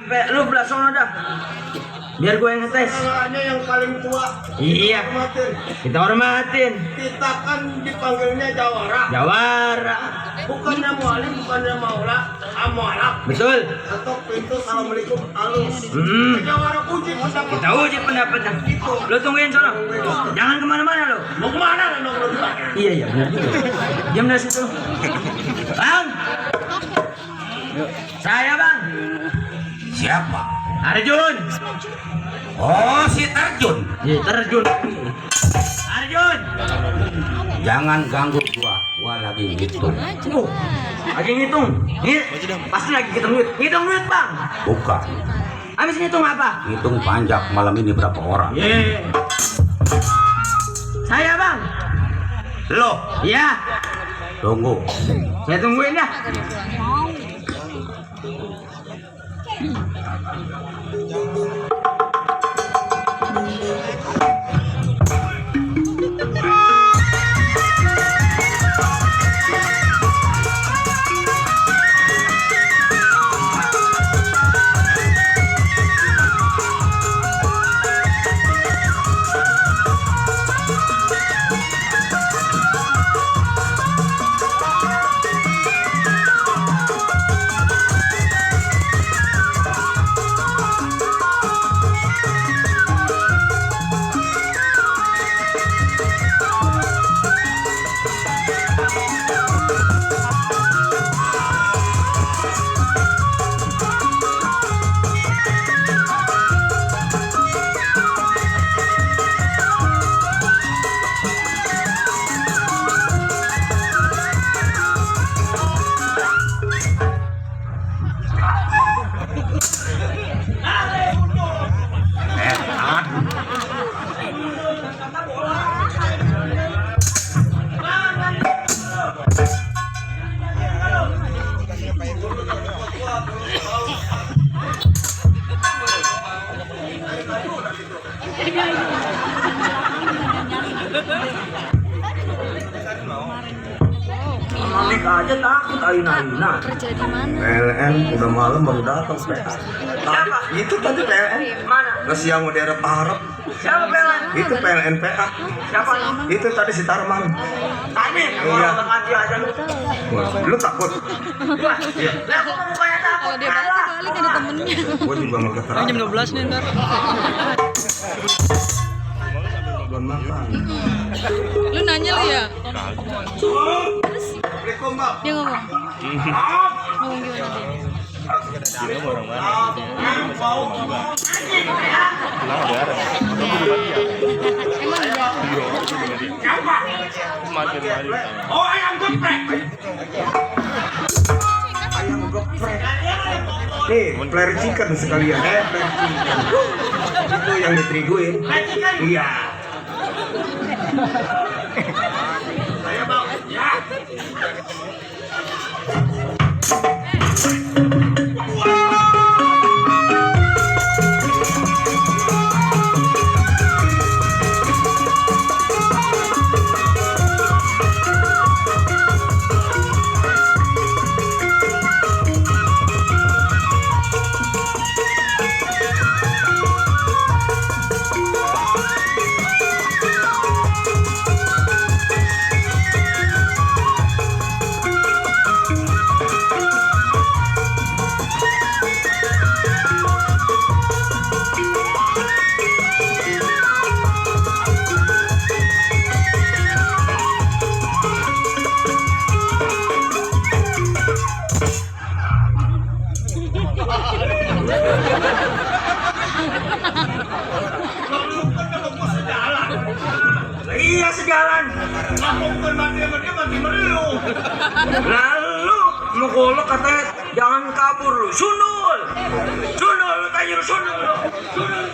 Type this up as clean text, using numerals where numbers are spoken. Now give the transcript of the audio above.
Lu belah sono dah. Biar gue yang ngetes. Hanya yang paling tua. Iya. Kita hormatin. Kita kan dipanggilnya Jawara. Jawara. Bukannya mualim, bukannya maula, amalak. Betul. Ketok pintu, assalamualaikum, halus. Jawara uji pendapat. Kita uji pendapatnya. Lu tungguin sono. Jangan kemana-mana lo. Mau kemana lo nomor 2? Iya benar juga. Diam dari situ. Bang. Saya bang. Siapa? Arjun. Oh, si Terjun. Iya terjun. Arjun. Jangan ganggu gua lagi ngitung. Lagi ngitung. Pasti lagi ngitung duit. Ngitung duit bang. Bukan, Habis ngitung apa? ngitung panjang malam ini berapa orang. Saya bang. Lo, Iya. tunggu. Saya tungguin ya. Manik aja takut ayun-ayunan. Kerja di mana? PLN udah malam baru datang. Siapa? Itu tadi PLN. Mana? Nasi yang mau daerah Paharap. Siapa pelan? Itu PLN PA. Siapa? Itu tadi si Tarman. Tadi. Iya. Orang mati aja lu. Lu takut? Wah, iya. Lah aku mau bukannya takut. Kalau dia balik ada temennya. Gua juga mau keterangan. Jam 12 nih ntar. Belum makan. Lu nanya lu ya? Assalamualaikum, Mbak. Dia ngomong. Ngomong gimana dia? Emang iya? Oh, ayam geprek. Ayam geprek. Nih, flare chicken sekalian. Flare chicken. Itu yang diteriguin. Iya. Saya bang. Ya. Iya sejalan. Lalu lu golok katanya jangan kabur lu. Sundul. Sundul lu tanya lu sundul lu. Sundul.